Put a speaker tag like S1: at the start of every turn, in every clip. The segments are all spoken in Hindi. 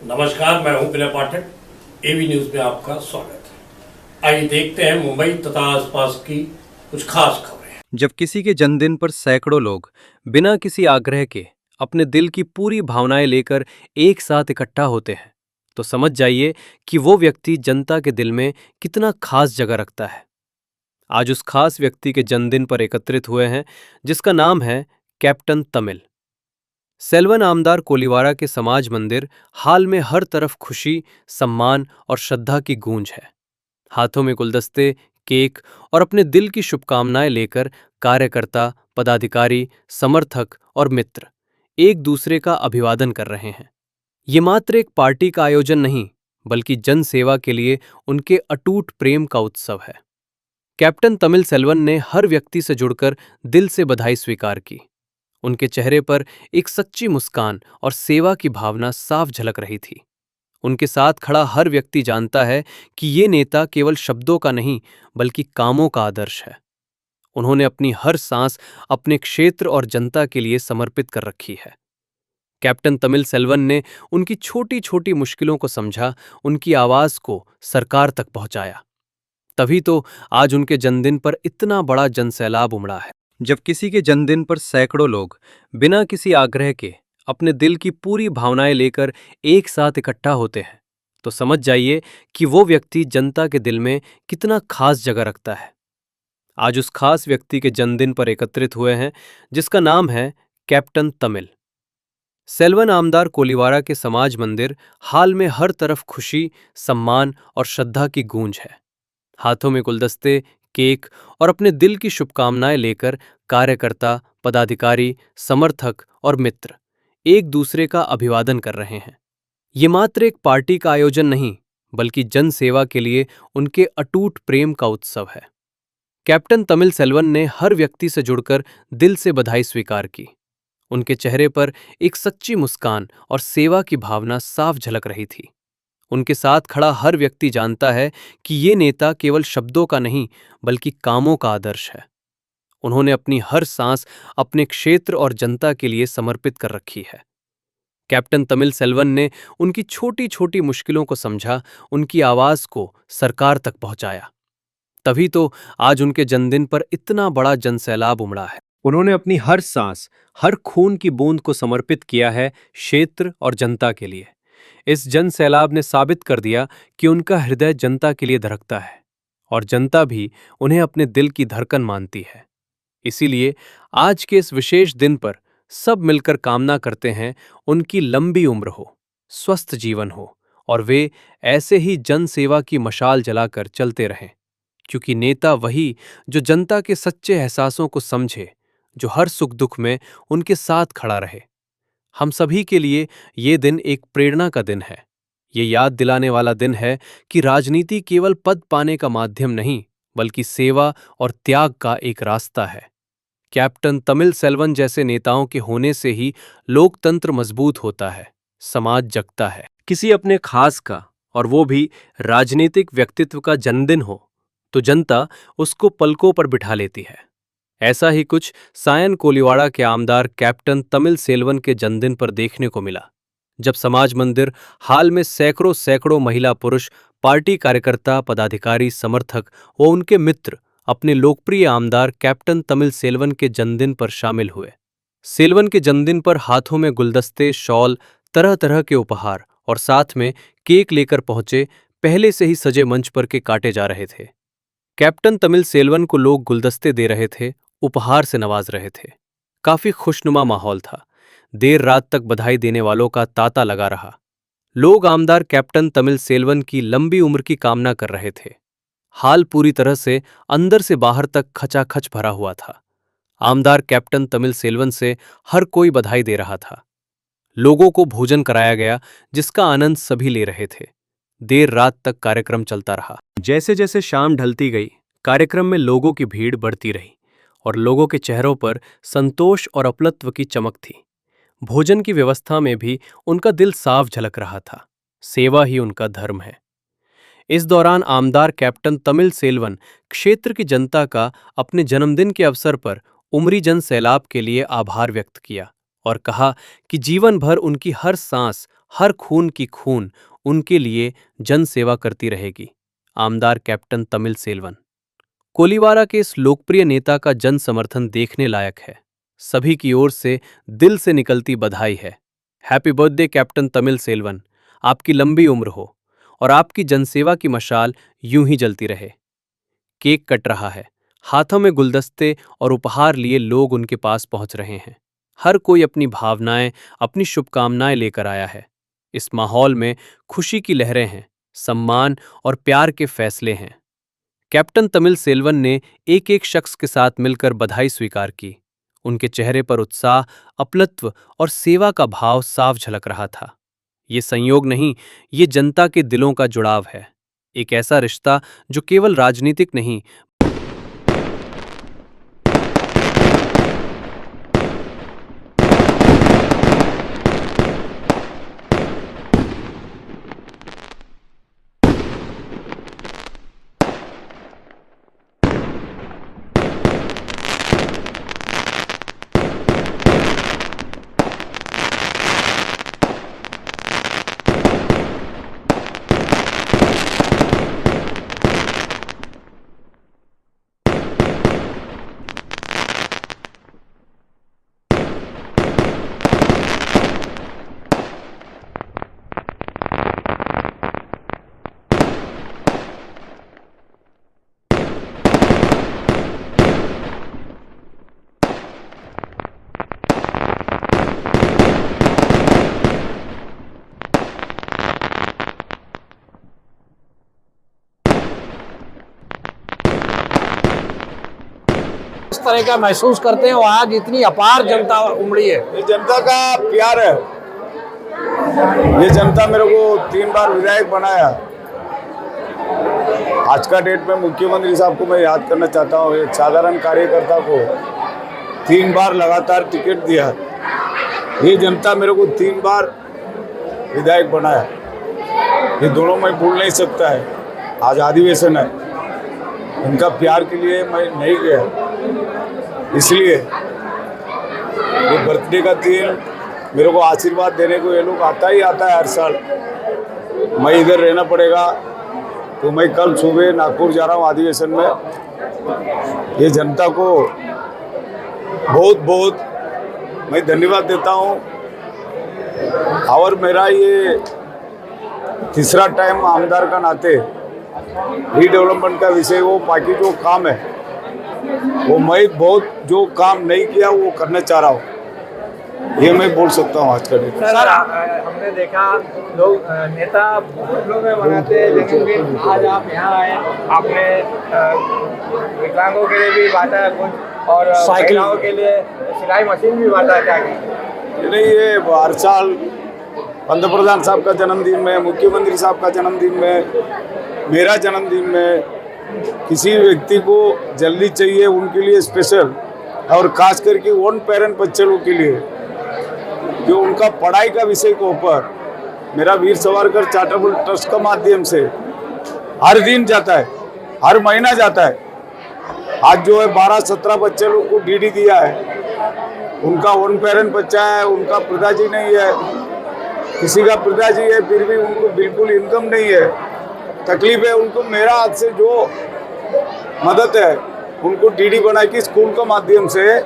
S1: नमस्कार, मैं हूं विनय पाठक। एवी न्यूज में आपका स्वागत है। आइए देखते हैं मुंबई तथा आसपास की कुछ खास खबरें।
S2: जब किसी के जन्मदिन पर सैकड़ों लोग बिना किसी आग्रह के अपने दिल की पूरी भावनाएं लेकर एक साथ इकट्ठा होते हैं, तो समझ जाइए कि वो व्यक्ति जनता के दिल में कितना खास जगह रखता है। आज उस खास व्यक्ति के जन्मदिन पर एकत्रित हुए हैं, जिसका नाम है कैप्टन तमिल। सेल्वन आमदार कोलीवारा के समाज मंदिर हाल में हर तरफ खुशी, सम्मान और श्रद्धा की गूंज है। हाथों में गुलदस्ते, केक और अपने दिल की शुभकामनाएं लेकर कार्यकर्ता, पदाधिकारी, समर्थक और मित्र एक दूसरे का अभिवादन कर रहे हैं। ये मात्र एक पार्टी का आयोजन नहीं, बल्कि जन सेवा के लिए उनके अटूट प्रेम का उत्सव है। कैप्टन तमिल सेल्वन ने हर व्यक्ति से जुड़कर दिल से बधाई स्वीकार की। उनके चेहरे पर एक सच्ची मुस्कान और सेवा की भावना साफ झलक रही थी। उनके साथ खड़ा हर व्यक्ति जानता है कि ये नेता केवल शब्दों का नहीं, बल्कि कामों का आदर्श है। उन्होंने अपनी हर सांस अपने क्षेत्र और जनता के लिए समर्पित कर रखी है। कैप्टन तमिल सेल्वन ने उनकी छोटी छोटी मुश्किलों को समझा, उनकी आवाज को सरकार तक पहुंचाया। तभी तो आज उनके जन्मदिन पर इतना बड़ा जनसैलाब उमड़ा है। जब किसी के जन्मदिन पर सैकड़ों लोग बिना किसी आग्रह के अपने दिल की पूरी भावनाएं लेकर एक साथ इकट्ठा होते हैं, तो समझ जाइए कि वो व्यक्ति जनता के दिल में कितना खास जगह रखता है। आज उस खास व्यक्ति के जन्मदिन पर एकत्रित हुए हैं, जिसका नाम है कैप्टन तमिल। सेल्वन आमदार कोलीवारा के समाज मंदिर हाल में हर तरफ खुशी, सम्मान और श्रद्धा की गूंज है। हाथों में गुलदस्ते, केक और अपने दिल की शुभकामनाएं लेकर कार्यकर्ता, पदाधिकारी, समर्थक और मित्र एक दूसरे का अभिवादन कर रहे हैं। ये मात्र एक पार्टी का आयोजन नहीं, बल्कि जन सेवा के लिए उनके अटूट प्रेम का उत्सव है। कैप्टन तमिल सेल्वन ने हर व्यक्ति से जुड़कर दिल से बधाई स्वीकार की। उनके चेहरे पर एक सच्ची मुस्कान और सेवा की भावना साफ झलक रही थी। उनके साथ खड़ा हर व्यक्ति जानता है कि ये नेता केवल शब्दों का नहीं, बल्कि कामों का आदर्श है। उन्होंने अपनी हर सांस अपने क्षेत्र और जनता के लिए समर्पित कर रखी है। कैप्टन तमिल सेल्वन ने उनकी छोटी छोटी मुश्किलों को समझा, उनकी आवाज को सरकार तक पहुंचाया। तभी तो आज उनके जन्मदिन पर इतना बड़ा जनसैलाब उमड़ा है। उन्होंने अपनी हर सांस, हर खून की बूंद को समर्पित किया है क्षेत्र और जनता के लिए। इस जन सैलाब ने साबित कर दिया कि उनका हृदय जनता के लिए धड़कता है और जनता भी उन्हें अपने दिल की धड़कन मानती है। इसीलिए आज के इस विशेष दिन पर सब मिलकर कामना करते हैं, उनकी लंबी उम्र हो, स्वस्थ जीवन हो और वे ऐसे ही जन सेवा की मशाल जलाकर चलते रहें। क्योंकि नेता वही जो जनता के सच्चे एहसासों को समझे, जो हर सुख दुख में उनके साथ खड़ा रहे। हम सभी के लिए ये दिन एक प्रेरणा का दिन है। ये याद दिलाने वाला दिन है कि राजनीति केवल पद पाने का माध्यम नहीं, बल्कि सेवा और त्याग का एक रास्ता है। कैप्टन तमिल सेल्वन जैसे नेताओं के होने से ही लोकतंत्र मजबूत होता है, समाज जगता है। किसी अपने खास का, और वो भी राजनीतिक व्यक्तित्व का जन्मदिन हो, तो जनता उसको पलकों पर बिठा लेती है। ऐसा ही कुछ सायन कोलीवाड़ा के आमदार कैप्टन तमिल सेल्वन के जन्मदिन पर देखने को मिला, जब समाज मंदिर हाल में सैकड़ों सैकड़ों महिला पुरुष, पार्टी कार्यकर्ता, पदाधिकारी, समर्थक व उनके मित्र अपने लोकप्रिय आमदार कैप्टन तमिल सेल्वन के जन्मदिन पर शामिल हुए। सेल्वन के जन्मदिन पर हाथों में गुलदस्ते, शॉल, तरह तरह के उपहार और साथ में केक लेकर पहुंचे पहले से ही सजे मंच पर के काटे जा रहे थे। कैप्टन तमिल सेल्वन को लोग गुलदस्ते दे रहे थे, उपहार से नवाज रहे थे। काफी खुशनुमा माहौल था। देर रात तक बधाई देने वालों का तांता लगा रहा। लोग आमदार कैप्टन तमिल सेल्वन की लंबी उम्र की कामना कर रहे थे। हाल पूरी तरह से अंदर से बाहर तक खचाखच भरा हुआ था। आमदार कैप्टन तमिल सेल्वन से हर कोई बधाई दे रहा था। लोगों को भोजन कराया गया, जिसका आनंद सभी ले रहे थे। देर रात तक कार्यक्रम चलता रहा। जैसे जैसे शाम ढलती गई, कार्यक्रम में लोगों की भीड़ बढ़ती रही और लोगों के चेहरों पर संतोष और अपलत्व की चमक थी। भोजन की व्यवस्था में भी उनका दिल साफ झलक रहा था। सेवा ही उनका धर्म है। इस दौरान आमदार कैप्टन तमिल सेल्वन क्षेत्र की जनता का अपने जन्मदिन के अवसर पर उमरी जन सैलाब के लिए आभार व्यक्त किया और कहा कि जीवन भर उनकी हर सांस, हर खून की खून उनके लिए जन सेवा करती रहेगी। आमदार कैप्टन तमिल सेल्वन। कोलीवारा के इस लोकप्रिय नेता का जन समर्थन देखने लायक है। सभी की ओर से दिल से निकलती बधाई है। Happy birthday captain Tamil Selvan. आपकी लंबी उम्र हो और आपकी जनसेवा की मशाल यूं ही जलती रहे। केक कट रहा है। हाथों में गुलदस्ते और उपहार लिए लोग उनके पास पहुंच रहे हैं। हर कोई अपनी भावनाएं, अपनी शुभकामनाएं लेकर आया है। इस माहौल में खुशी की लहरें हैं, सम्मान और प्यार के फैसले हैं। कैप्टन तमिल सेल्वन ने एक एक शख्स के साथ मिलकर बधाई स्वीकार की। उनके चेहरे पर उत्साह, अपलत्व और सेवा का भाव साफ झलक रहा था। ये संयोग नहीं, ये जनता के दिलों का जुड़ाव है। एक ऐसा रिश्ता जो केवल राजनीतिक नहीं,
S3: इस तरह का महसूस करते हैं और आज इतनी अपार जनता उमड़ी है।
S4: ये जनता का प्यार है। ये जनता मेरे को 3 बार विधायक बनाया। आज का डेट में मुख्यमंत्री साहब को मैं याद करना चाहता हूँ। एक साधारण कार्यकर्ता को 3 बार लगातार टिकट दिया। ये जनता मेरे को 3 बार विधायक बनाया। ये दोनों मैं भूल नहीं सकता है। आज अधिवेशन है, इनका प्यार के लिए मैं नहीं गया, इसलिए ये बर्थडे का दिन मेरे को आशीर्वाद देने को ये लोग आता ही आता है हर साल। मैं इधर रहना पड़ेगा तो मैं कल सुबह नागपुर जा रहा हूँ अधिवेशन में। ये जनता को बहुत बहुत मैं धन्यवाद देता हूँ। और मेरा ये तीसरा टाइम आमदार का नाते रीडेवलपमेंट का विषय वो बाकी जो काम है वो मैं बहुत जो काम नहीं किया वो करना चाह रहा हूँ, ये मैं बोल सकता हूँ आज का दिन।
S3: सर, हमने देखा लोग नेता बहुत लोग मनाते हैं, लेकिन आज आप यहाँ आए, आपने विकलांगों के लिए भी बांटा कुछ और महिलाओं के लिए सिलाई मशीन भी बांटा। क्या
S4: नहीं, ये हर साल पंतप्रधान साहब का जन्मदिन में, मुख्यमंत्री साहब का जन्मदिन में, मेरा जन्मदिन में किसी व्यक्ति को जल्दी चाहिए उनके लिए स्पेशल, और खास करके वन पेरेंट बच्चे लोग के लिए जो उनका पढ़ाई का विषय के ऊपर मेरा वीर सावरकर चैरिटेबल ट्रस्ट का माध्यम से हर दिन जाता है, हर महीना जाता है। आज जो है 12-17 बच्चे लोग को डीडी दिया है। उनका वन पेरेंट बच्चा है, उनका पिताजी नहीं है, किसी का पिताजी है फिर भी उनको बिल्कुल इनकम नहीं है, तकलीफ है उनको। मेरा हाथ से जो मदद है उनको डीडी बना के स्कूल का माध्यम से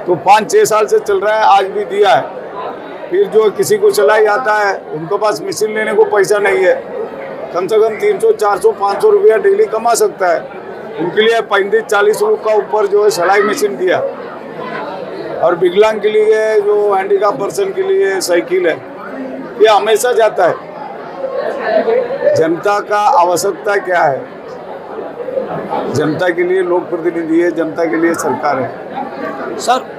S4: तो 5-6 साल से चल रहा है, आज भी दिया है। फिर जो किसी को सिलाई आता है उनके पास मशीन लेने को पैसा नहीं है, कम से कम 300, 400, 500 रुपया डेली कमा सकता है, उनके लिए 35-40 लोग का ऊपर जो है सिलाई मशीन दिया। और विकलांग के लिए जो हैंडीकैप पर्सन के लिए साइकिल है, ये हमेशा जाता है। जनता का आवश्यकता क्या है? जनता के लिए लोक प्रतिनिधि है, जनता के लिए सरकार है।
S3: सर,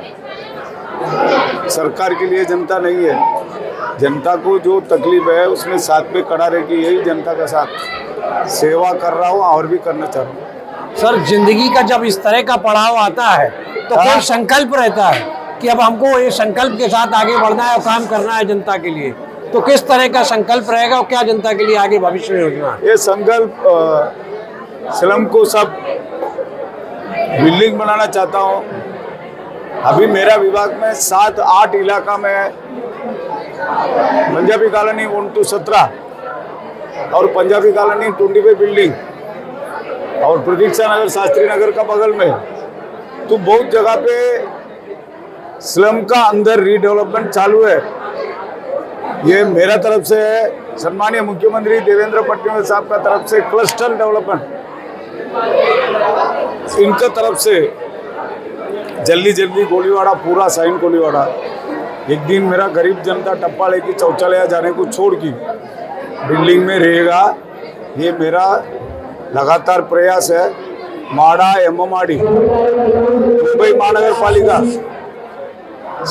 S4: सरकार के लिए जनता नहीं है। जनता को जो तकलीफ है उसमें साथ में खड़ा रह के यही जनता का साथ सेवा कर रहा हूँ और भी करना चाह रहा हूँ।
S3: सर, जिंदगी का जब इस तरह का पड़ाव आता है तो कोई संकल्प रहता है कि अब हमको ये संकल्प के साथ आगे बढ़ना है और काम करना है जनता के लिए, तो किस तरह का संकल्प रहेगा और क्या जनता के लिए आगे भविष्य में योजना?
S4: ये संकल्प स्लम को सब बिल्डिंग बनाना चाहता हूँ, अभी मेरा विभाग में 7-8 इलाका में पंजाबी कॉलोनी 1 to 17 और पंजाबी कॉलोनी 25 बिल्डिंग और प्रतीक्षा नगर शास्त्री नगर का बगल में, तो बहुत जगह पे स्लम का अंदर रीडेवलपमेंट चालू है। ये मेरा तरफ से है, सम्मानीय मुख्यमंत्री देवेंद्र फडणवीस साहब का तरफ से क्लस्टर डेवलपमेंट, इनका तरफ से जल्दी गोलीवाड़ा पूरा साइन गोलीवाड़ा। एक दिन मेरा गरीब जनता टप्पा लेके शौचालय जाने को छोड़ की बिल्डिंग में रहेगा, ये मेरा लगातार प्रयास है। माड़ा एमएमआरडी मुंबई महानगर पालिका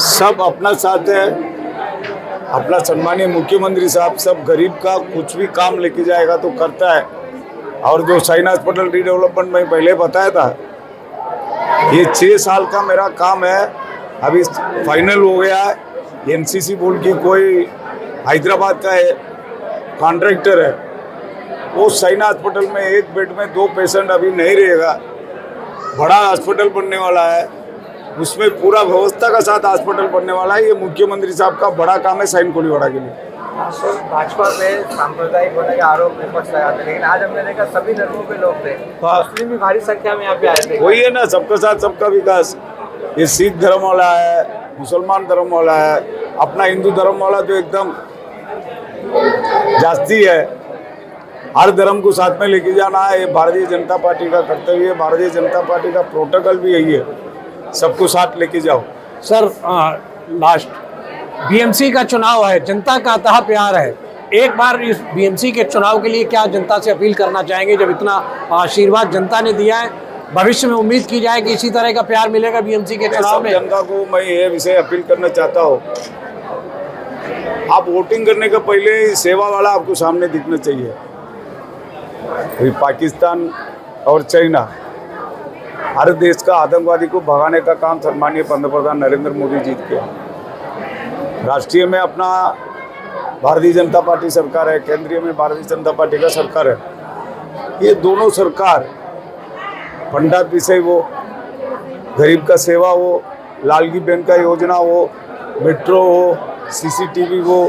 S4: सब अपना साथ है, अपना सम्मानीय मुख्यमंत्री साहब सब गरीब का कुछ भी काम लेके जाएगा तो करता है। और जो साइन हॉस्पिटल रीडेवलपमेंट में पहले बताया था, ये 6 साल का मेरा काम है, अभी फाइनल हो गया है। एनसीसी बोल के कोई हैदराबाद का है कॉन्ट्रैक्टर है, वो साइन हॉस्पिटल में एक बेड में 2 पेशेंट अभी नहीं रहेगा, बड़ा हॉस्पिटल बनने वाला है, उसमें पूरा व्यवस्था का साथ हॉस्पिटल बनने वाला है। ये मुख्यमंत्री साहब का बड़ा काम है साइन कोलीवाड़ा के लिए।
S3: भाजपा पे सांप्रदायिक होने के आरोप विपक्ष लगाते, लेकिन आज हमने देखा सभी धर्मों के लोग थे, मुस्लिम भी भारी संख्या में यहाँ पे आए थे।
S4: वही है ना, सबका साथ सबका विकास। ये सिख धर्म वाला है, मुसलमान धर्म वाला है, अपना हिंदू धर्म वाला तो एकदम जास्ती है। हर धर्म को साथ में लेके जाना है, ये भारतीय जनता पार्टी का कर्तव्य है। भारतीय जनता पार्टी का प्रोटोकॉल भी यही है, सबको साथ लेके जाओ।
S5: सर लास्ट बीएमसी का चुनाव है, जनता का अथाह प्यार है, एक बार इस बीएमसी के चुनाव के लिए क्या जनता से अपील करना चाहेंगे? जब इतना आशीर्वाद जनता ने दिया है, भविष्य में उम्मीद की जाए कि इसी तरह का प्यार मिलेगा बीएमसी के चुनाव में।
S4: जनता को मैं ये विषय अपील करना चाहता हूँ, आप वोटिंग करने का पहले सेवा वाला आपको सामने दिखना चाहिए। अभी पाकिस्तान और चाइना, हर देश का आतंकवादी को भगाने का काम सम्मानीय पंतप्रधान नरेंद्र मोदी जी किया। राष्ट्रीय में अपना भारतीय जनता पार्टी सरकार है, केंद्रीय में भारतीय जनता पार्टी का सरकार है। ये दोनों सरकार पंडात विषय हो, गरीब का सेवा हो, लालगी बहन का योजना हो, मेट्रो हो, सीसीटीवी हो,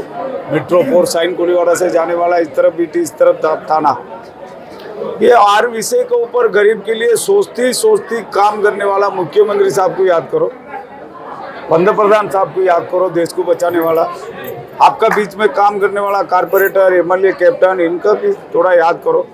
S4: मेट्रो 4 साइन कोलीवाड़ा से जाने वाला इस तरफ बीटी इस तरफ थाना, ये हर विषय के ऊपर गरीब के लिए सोचती काम करने वाला मुख्यमंत्री साहब को याद करो, पंतप्रधान साहब को याद करो, देश को बचाने वाला, आपका बीच में काम करने वाला कारपोरेटर, एमएलए, कैप्टन, इनका भी थोड़ा याद करो।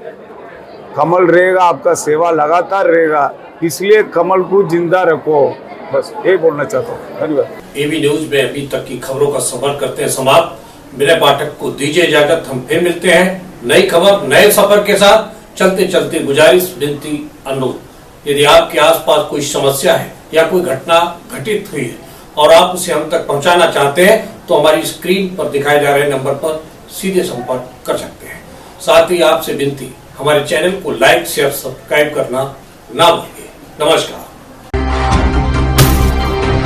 S4: कमल रहेगा, आपका सेवा लगातार रहेगा, इसलिए कमल को जिंदा रखो, बस यही बोलना चाहता हूँ। धन्यवाद।
S1: एबी न्यूज में अभी तक की खबरों का सफर करते हैं समाप्त। मेरे पाठक को दीजिए इजाजत, हम फिर मिलते हैं नई खबर नए सफर के साथ। चलते चलते गुजारिश, विनती, अनुरोध, यदि आपके आसपास कोई समस्या है या कोई घटना घटित हुई है और आप उसे हम तक पहुंचाना चाहते हैं तो हमारी स्क्रीन पर दिखाए जा रहे नंबर पर सीधे संपर्क कर सकते हैं। साथ ही आपसे विनती, हमारे चैनल को लाइक, शेयर, सब्सक्राइब करना ना भूलिए। नमस्कार।